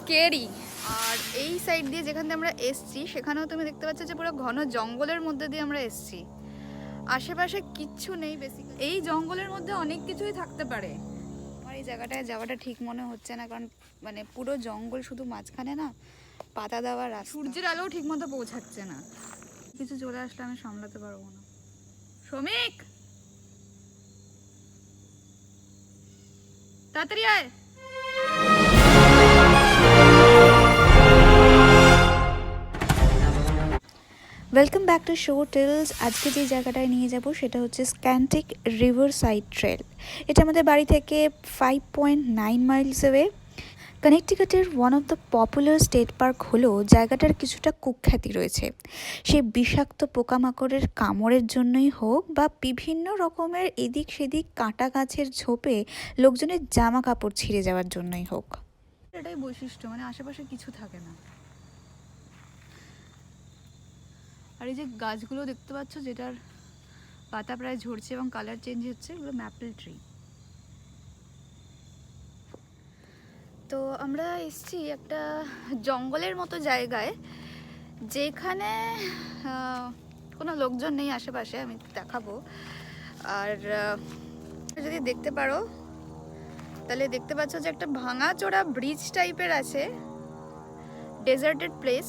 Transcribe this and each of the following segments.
Scary. আর এই side দিয়ে যেখান দিয়ে আমরা এসছি সেখানেও তুমি দেখতে পাচ্ছ যে পুরো ঘন জঙ্গলের মধ্যে দিয়ে আমরা এসছি। আশেপাশে কিচ্ছু নেই বেসিক্যালি। এই জঙ্গলের মধ্যে অনেক কিছুই থাকতে পারে। আমার এই জায়গাটায় যাওয়াটা ঠিক মনে হচ্ছে না, কারণ মানে পুরো জঙ্গল, শুধু মাঝখানে না পাতা দেওয়া রাস্তা, সূর্যের আলোও ঠিক মতো পৌঁছাচ্ছে না। কিছু চলে আসলে আমি সামলাতে পারবো না। শ্রমিক, তাড়াতাড়ি আয়। Welcome back to show tells. আজকে যে জায়গাটায় নিয়ে যাব সেটা হচ্ছে স্ক্যান্টিক রিভার সাইড ট্রেল। এটা আমাদের বাড়ি থেকে 5.9 মাইলস অ্যাওয়ে। কানেকটিকাটের one of the popular state park হলেও জায়গাটার কিছুটা কুখ্যাতি রয়েছে। সেই বিষাক্ত পোকামাকড়ের কামড়ের জন্যই হোক বা বিভিন্ন রকমের এদিক সেদিক কাঁটা গাছের ঝোপে লোকজনের জামা কাপড় ছিঁড়ে যাওয়ার জন্যই হোক। এটাই বৈশিষ্ট্য, মানে আশেপাশে কিছু থাকে না। আর এই যে গাছগুলো দেখতে পাচ্ছ যেটার পাতা প্রায় ঝরছে এবং কালার চেঞ্জ হচ্ছে, এগুলো ম্যাপল ট্রি। তো আমরা এসছি একটা জঙ্গলের মতো জায়গায়, যেখানে কোনো লোকজন নেই আশেপাশে, আমি দেখাবো। আর যদি দেখতে পারো তাহলে দেখতে পাচ্ছ যে একটা ভাঙাচোরা ব্রিজ টাইপের আছে, ডেজার্টেড প্লেস।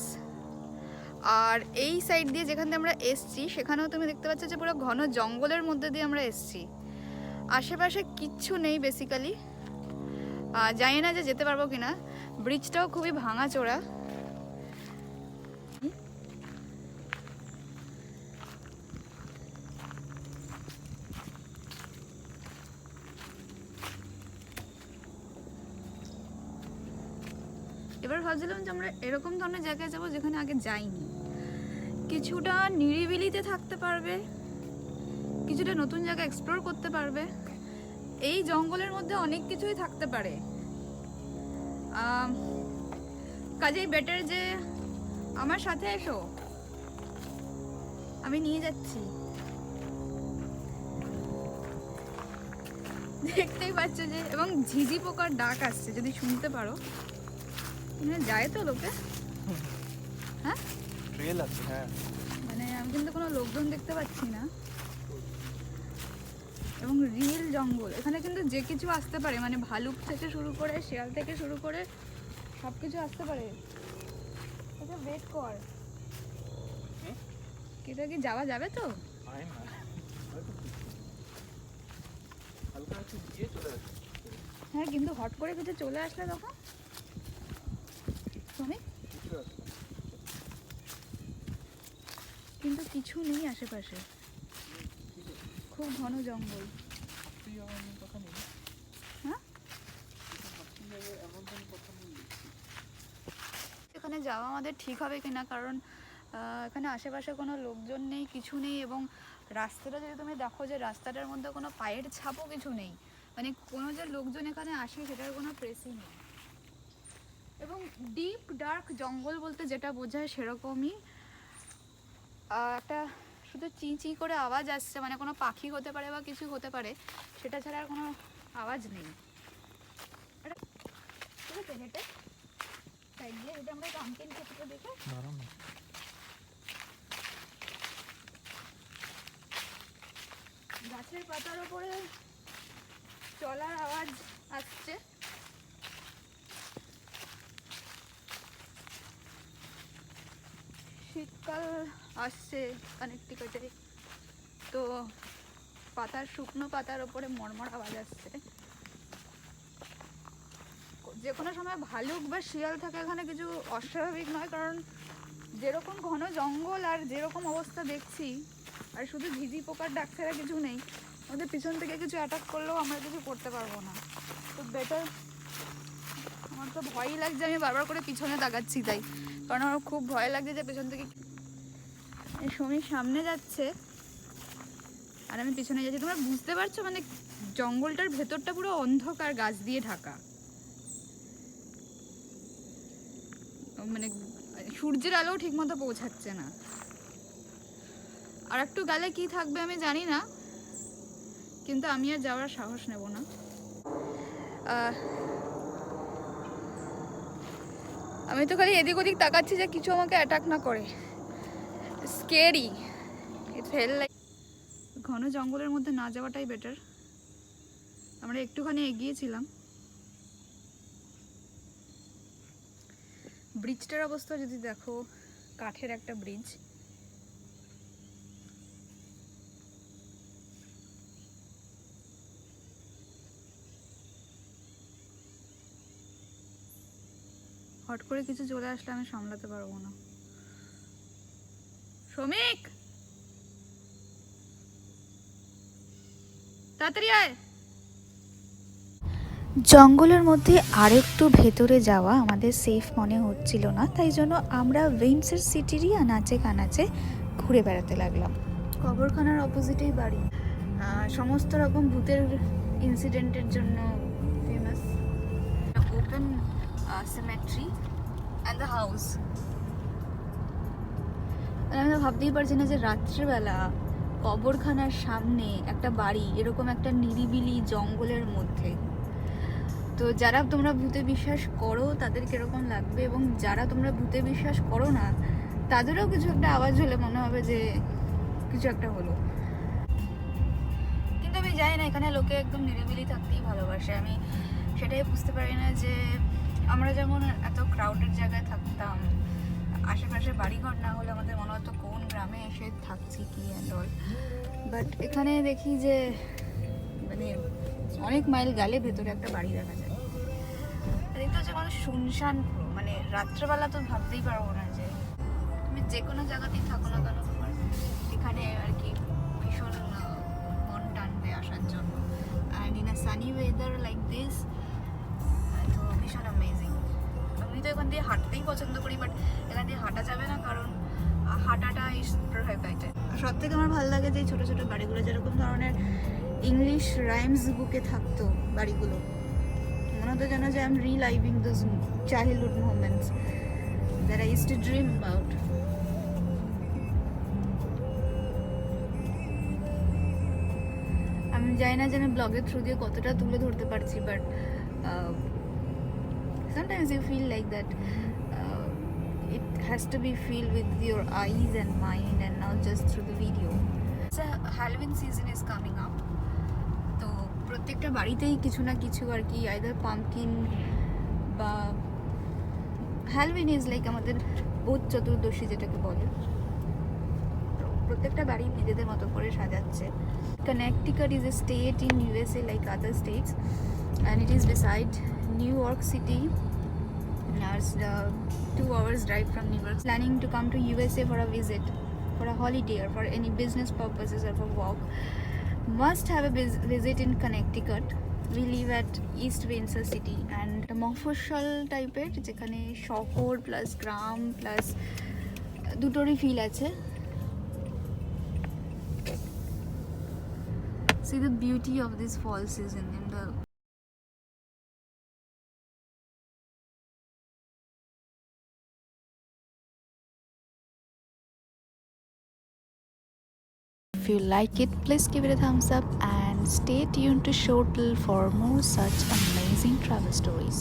আর এই সাইড দিয়ে যেখান দিয়ে আমরা এসছি সেখানেও তুমি দেখতে পাচ্ছ যে পুরো ঘন জঙ্গলের মধ্যে দিয়ে আমরা এসছি। আশেপাশে কিচ্ছু নেই বেসিক্যালি। জানি না যে যেতে পারবো কিনা। ব্রিজটাও খুবই ভাঙাচোরা। এবার ভাবছিলাম যে আমরা এরকম ধরনের জায়গায় যাবো যেখানে আগে যাইনি, কিছুটা নিরিবিলিতে থাকতে পারবে, কিছুটা নতুন জায়গা এক্সপ্লোর করতে পারবে। এই জঙ্গলের মধ্যে অনেক কিছুই থাকতে পারে, কাজেই বেটার যে আমার সাথে এসো, আমি নিয়ে যাচ্ছি। দেখতেই পাচ্ছ যে, এবং ঝিঝি পোকার ডাক আসছে, যদি শুনতে পারো। যায় তো লোকে, হ্যাঁ ট্রেল আছে, হ্যাঁ, মানে আমি কিন্তু কোনো লোকজন দেখতে পাচ্ছি না। এবং রিয়েল জঙ্গল, এখানে কিন্তু যে কিছু আসতে পারে, মানে ভালুক থেকে শুরু করে শিয়াল থেকে শুরু করে সব কিছু আসতে পারে। এটা ওয়েট কর, এটা কি যাওয়া যাবে তো? হ্যাঁ, কিন্তু হট করে কিছু চলে আসলে তখন কিন্তু কিছু নেই আশেপাশে, খুব ঘন জঙ্গল। হ্যাঁ, এখানে যাওয়া আমাদের ঠিক হবে কিনা, কারণ এখানে আশেপাশে কোনো লোকজন নেই, কিছু নেই। এবং রাস্তাটা যদি তুমি দেখো, যে রাস্তাটার মধ্যে কোনো পায়ের ছাপও কিছু নেই, মানে কোনো যে লোকজন এখানে আসে সেটার কোনো ট্রেসই নেই। এবং ডিপ ডার্ক জঙ্গল বলতে যেটা বোঝায় সেরকমই একটা শুধু চি চি করে আওয়াজ আসছে, মানে কোনো পাখি হতে পারে বা কিছু হতে পারে, সেটা ছাড়া আর কোনো আওয়াজ নেই। ঠিক আছে, হেঁটে সাইড দিয়ে হেঁটে আমরা পাম্পকিন ক্ষেত্রে দেখে গাছের পাতার উপরে চলার আওয়াজ আসছে। শীতকাল আসছে কানেকটিকাটে, তো পাতার শুকনো পাতার ওপরে মরমর আওয়াজ আসছে। যে কোনো সময় ভালুক বা শিয়াল থাকা এখানে কিছু অস্বাভাবিক নয়, কারণ যেরকম ঘন জঙ্গল আর যেরকম অবস্থা দেখছি, আর শুধু ঝিঝি পোকার ডাক ছাড়া কিছু নেই, ওদের পিছন থেকে কিছু অ্যাটাক করলেও আমরা কিছু করতে পারবো না। তো বেটার, আমার তো ভয়ই লাগছে, আমি বারবার করে পিছনে তাকাচ্ছি তাই, কারণ আমার খুব ভয় লাগছে যে পেছন থেকে সমীর সামনে যাচ্ছে আর আমি পিছনে যাচ্ছি। তোমরা বুঝতে পারছো, মানে জঙ্গলটার ভেতরটা পুরো অন্ধকার, গাছ দিয়ে ঢাকা, মানে সূর্যের আলোও ঠিক মতো পৌঁছাচ্ছে না। আর একটু গেলে কি থাকবে আমি জানি না, কিন্তু আমি আর যাওয়ার সাহস নেব না। আমি তো খালি এদিক ওদিক তাকাচ্ছি যে কিছু আমাকে অ্যাটাক না করে। Scary, it's fail like. ঘন জঙ্গলের মধ্যে না যাওয়াটাই বেটার। আমরা একটুখানি এগিয়েছিলাম। ব্রিজটার অবস্থা যদি দেখো, কাঠের একটা ব্রিজ। হট করে কিছু চলে আসলে আমি সামলাতে পারবো না। শ্রমিক, তাড়াতাড়ি আয়। জঙ্গলের মধ্যে আরেকটু ভেতরে যাওয়া আমাদের সেফ মনে হচ্ছিল না, তাই জন্য আমরা উইন্ডসর সিটিরই আনাচে কানাচে ঘুরে বেড়াতে লাগলাম। কবরখানার অপোজিটেই বাড়ি। সমস্ত রকম ভূতের ইনসিডেন্টের জন্য famous. Open symmetry and the house. আমি তো ভাবতেই পারছি না যে রাত্রিবেলা কবরখানার সামনে একটা বাড়ি, এরকম একটা নিরিবিলি জঙ্গলের মধ্যে। তো যারা তোমরা ভূতে বিশ্বাস করো তাদের কিরকম লাগবে, এবং যারা তোমরা ভূতে বিশ্বাস করো না তাদেরও কিছু একটা আওয়াজ হলে মনে হবে যে কিছু একটা হলো। কিন্তু আমি জানি না, এখানে লোকে একদম নিরিবিলি থাকতেই ভালোবাসে। আমি সেটাই বুঝতে পারি না যে আমরা যেমন এত ক্রাউডেড জায়গায় থাকতাম, আশেপাশে বাড়িঘর না হলে আমাদের মনে হতো কোন গ্রামে এসে থাকছি কি অ্যান্ড অল। বাট এখানে দেখি যে মানে অনেক মাইল গেলে ভেতরে একটা বাড়ি দেখা যায়। দেখতে হচ্ছে মানে শুনশান পুরো, মানে রাত্রেবেলা তো ভাবতেই পারবো না যে তুমি যে কোনো জায়গাতেই থাকো না কেন তোমার এখানে আর কি ভীষণ মন টানবে আসার জন্য। And in a Sunny weather like this, তো ভীষণ অ্যামেজিং। আমি তো এখান দিয়ে হাঁটতেই পছন্দ করি, বাট এখান দিয়ে হাঁটা যাবে না কারণ হাঁটাটা ইজ প্রোহিবিটেড। সব থেকে আমার ভালো লাগে যে ছোটো ছোটো বাড়িগুলো, যেরকম ধরনের ইংলিশ রাইমস বুকে থাকতো বাড়িগুলো। মনে হতো যেন যে I am reliving those childhood moments that I used to dream about. আমি জানি না যে আমি ব্লগের থ্রু দিয়ে কতটা তুলে ধরতে পারছি, but sometimes you feel like that it has to be filled with your eyes and mind and not just through the video. So Halloween season is coming up, তো প্রত্যেকটা বাড়িতেই কিছু না কিছু আর কি আইদার পাম্পকিন বা হ্যালোউইন ইজ লাইক আমাদের ভূত চতুর্দশী যেটাকে বলে, প্রত্যেকটা বাড়ি নিজেদের মতো করে সাজাচ্ছে। Connecticut is a state in USA like other states, and it is beside New York City. It's 2 hours drive from New York. Planning to come to USA for a visit, for a holiday or for any business purposes or for work, must have a visit in Connecticut. We live at East Windsor City, and মফস্বল টাইপের, যেখানে শহর plus গ্রাম plus দুটোরই feel আছে। See the beauty of this fall season in the If you like it, please give it a thumbs up and stay tuned to Shortle for more such amazing travel stories.